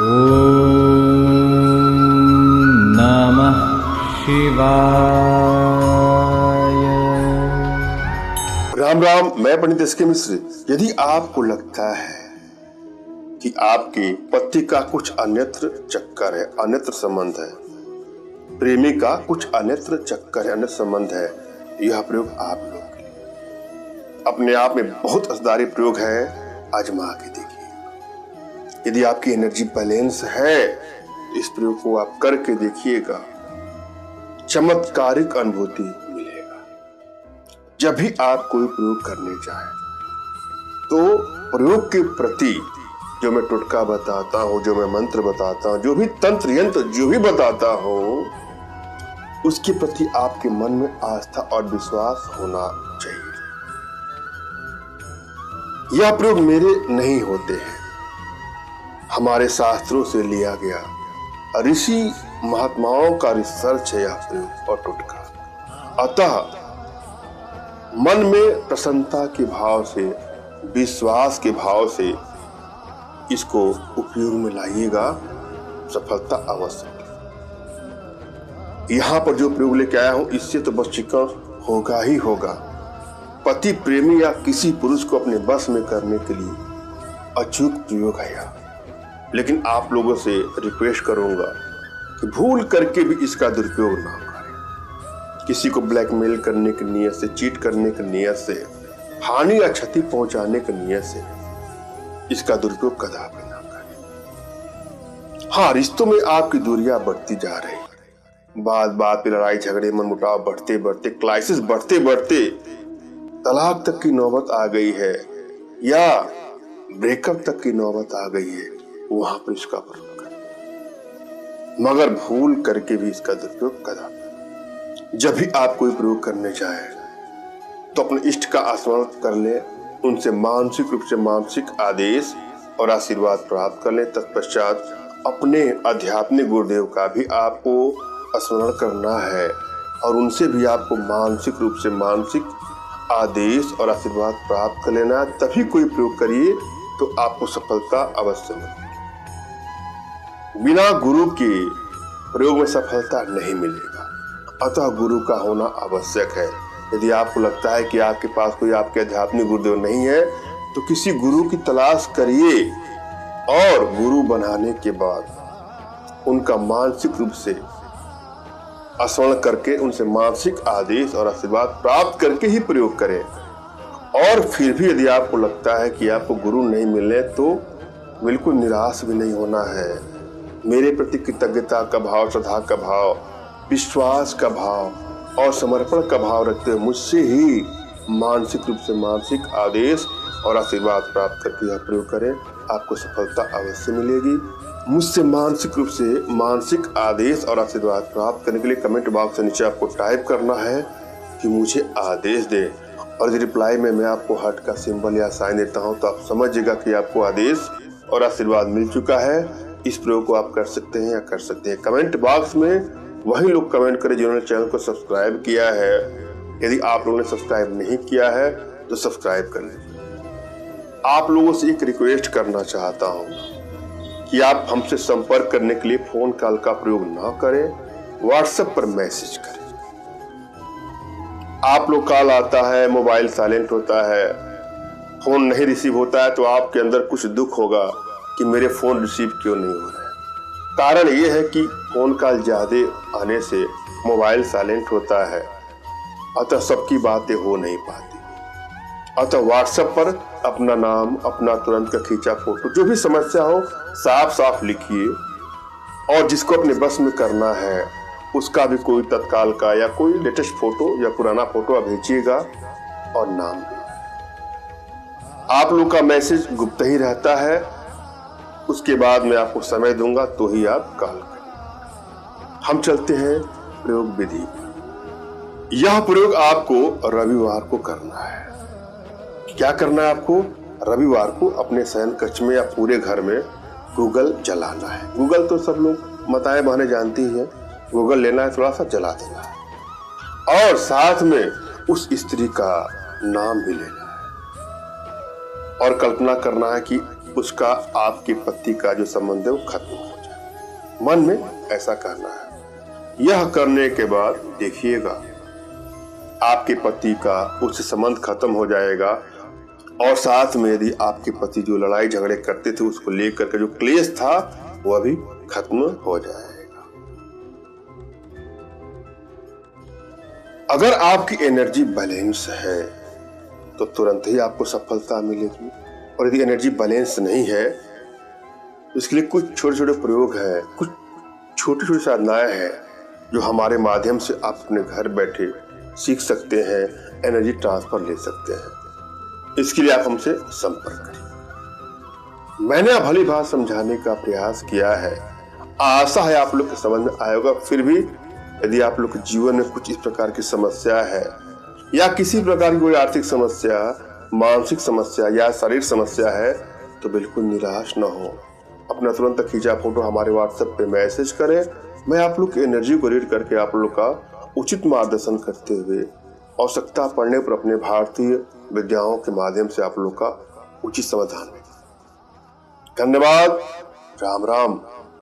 ॐ नमः शिवाय। राम राम, मैं पंडित एस के मिश्र। यदि आपको लगता है कि आपके पति का कुछ अन्यत्र चक्कर है, अन्यत्र संबंध है, प्रेमी का कुछ अन्यत्र चक्कर है, अन्यत्र संबंध है, यह प्रयोग आप लोग के लिए अपने आप में बहुत असरदारी प्रयोग है। आजमा के देखिए। यदि आपकी एनर्जी बैलेंस है तो इस प्रयोग को आप करके देखिएगा, चमत्कारिक अनुभूति मिलेगा। जब भी आप कोई प्रयोग करने जाएं तो प्रयोग के प्रति जो मैं टोटका बताता हूं, जो मैं मंत्र बताता हूं, जो भी तंत्र यंत्र जो भी बताता हूं, उसके प्रति आपके मन में आस्था और विश्वास होना चाहिए। यह प्रयोग मेरे नहीं होते हैं, हमारे शास्त्रों से लिया गया ऋषि महात्माओं का रिसर्च है यह प्रयोग और टोटका। अतः मन में प्रसन्नता के भाव से, विश्वास के भाव से इसको उपयोग में लाइएगा, सफलता अवश्य। यहां पर जो प्रयोग लेके आया हूं इससे तो वशीकरण होगा ही होगा। पति प्रेमी या किसी पुरुष को अपने बस में करने के लिए अचूक प्रयोग है यह। लेकिन आप लोगों से रिक्वेस्ट करूंगा कि भूल करके भी इसका दुरुपयोग ना करें। किसी को ब्लैकमेल करने की नियत से, चीट करने की नियत से, हानि या क्षति पहुंचाने की नियत से इसका दुरुपयोग कदापि ना करें। हाँ, रिश्तों में आपकी दूरियां बढ़ती जा रही, बात बात पे लड़ाई झगड़े, मनमुटाव बढ़ते बढ़ते, क्राइसिस बढ़ते बढ़ते तलाक तक की नौबत आ गई है या ब्रेकअप तक की नौबत आ गई है, वहां पर इसका प्रयोग करें। मगर भूल करके भी इसका दुरुपयोग कदापि। जब भी आप कोई प्रयोग करने जाए तो अपने इष्ट का स्मरण कर ले, उनसे मानसिक रूप से मानसिक आदेश और आशीर्वाद प्राप्त कर ले। तत्पश्चात अपने आध्यात्मिक गुरुदेव का भी आपको स्मरण करना है और उनसे भी आपको मानसिक रूप से मानसिक आदेश और आशीर्वाद प्राप्त कर लेना। तभी कोई प्रयोग करिए तो आपको सफलता अवश्य मिलेगी। बिना गुरु के प्रयोग में सफलता नहीं मिलेगा, अतः गुरु का होना आवश्यक है। यदि आपको लगता है कि आपके पास कोई आपके आध्यात्मिक गुरुदेव नहीं है तो किसी गुरु की तलाश करिए और गुरु बनाने के बाद उनका मानसिक रूप से स्मरण करके, उनसे मानसिक आदेश और आशीर्वाद प्राप्त करके ही प्रयोग करें। और फिर भी यदि आपको लगता है कि आपको गुरु नहीं मिले तो बिल्कुल निराश भी नहीं होना है। मेरे प्रति कृतज्ञता का भाव, श्रद्धा का भाव, विश्वास का भाव और समर्पण का भाव रखते हुए मुझसे ही मानसिक रूप से मानसिक आदेश और आशीर्वाद प्राप्त करके यह प्रयोग करें, आपको सफलता अवश्य मिलेगी। मुझसे मानसिक रूप से मानसिक आदेश और आशीर्वाद प्राप्त करने के लिए कमेंट बॉक्स से नीचे आपको टाइप करना है कि मुझे आदेश दे, और रिप्लाई में मैं आपको हार्ट का सिंबल या साइन देता हूं तो आप समझिएगा कि आपको आदेश और आशीर्वाद मिल चुका है। इस प्रयोग को आप कर सकते हैं या कर सकते हैं। कमेंट बॉक्स में वही लोग कमेंट करें जिन्होंने चैनल को सब्सक्राइब किया है। यदि आप लोगों ने सब्सक्राइब नहीं किया है तो सब्सक्राइब कर लें। आप लोगों से एक रिक्वेस्ट करना चाहता हूं कि आप हमसे संपर्क करने के लिए फोन कॉल का प्रयोग ना करें, व्हाट्सएप पर मैसेज करें। आप लोग कॉल आता है, मोबाइल साइलेंट होता है, फोन नहीं रिसीव होता है तो आपके अंदर कुछ दुख होगा कि मेरे फोन रिसीव क्यों नहीं हो रहा है। कारण ये है कि फोन कॉल ज्यादा आने से मोबाइल साइलेंट होता है, अतः सबकी बातें हो नहीं पाती। अतः व्हाट्सएप पर अपना नाम, अपना तुरंत का खींचा फोटो, जो भी समस्या हो साफ साफ लिखिए, और जिसको अपने बस में करना है उसका भी कोई तत्काल का या कोई लेटेस्ट फोटो या पुराना फोटो आप भेजिएगा और नाम भी। आप लोग का मैसेज गुप्त ही रहता है, उसके बाद मैं आपको समय दूंगा तो ही आप कॉल करें। हम चलते हैं प्रयोग विधि। यह प्रयोग आपको रविवार को करना है। क्या करना है आपको? रविवार को अपने शयन कक्ष में या पूरे घर में गूगल जलाना है। गूगल तो सब लोग बताए बहाने जानती ही है। गूगल लेना है, थोड़ा सा जला देना है और साथ में उस स्त्री का नाम भी लेना है और कल्पना करना है कि उसका आपके पति का जो संबंध है वो खत्म हो जाए। मन में ऐसा करना है। यह करने के बाद देखिएगा आपके पति का उससे संबंध खत्म हो जाएगा और साथ में यदि आपके पति जो लड़ाई झगड़े करते थे उसको लेकर के जो क्लेश था वह भी खत्म हो जाएगा। अगर आपकी एनर्जी बैलेंस है तो तुरंत ही आपको सफलता मिलेगी, और यदि एनर्जी बैलेंस नहीं है तो इसके लिए कुछ छोटे छोटे प्रयोग हैं, कुछ छोटी छोटी साधनाएं हैं जो हमारे माध्यम से आप अपने घर बैठे सीख सकते हैं, एनर्जी ट्रांसफर ले सकते हैं। इसके लिए आप हमसे संपर्क करिए। मैंने आप भली बात समझाने का प्रयास किया है, आशा है आप लोग के समझ में आएगा। फिर भी यदि आप लोग के जीवन में कुछ इस प्रकार की समस्या है या किसी प्रकार की कोई आर्थिक समस्या, मानसिक समस्या या शारीरिक समस्या है तो बिल्कुल निराश न हो। अपना तुरंत खींचा फोटो हमारे व्हाट्सएप पे मैसेज करें। मैं आप लोग की एनर्जी को रीड करके आप लोग का उचित मार्गदर्शन करते हुए आवश्यकता पड़ने पर अपने भारतीय विद्याओं के माध्यम से आप लोग का उचित समाधान। धन्यवाद। राम राम।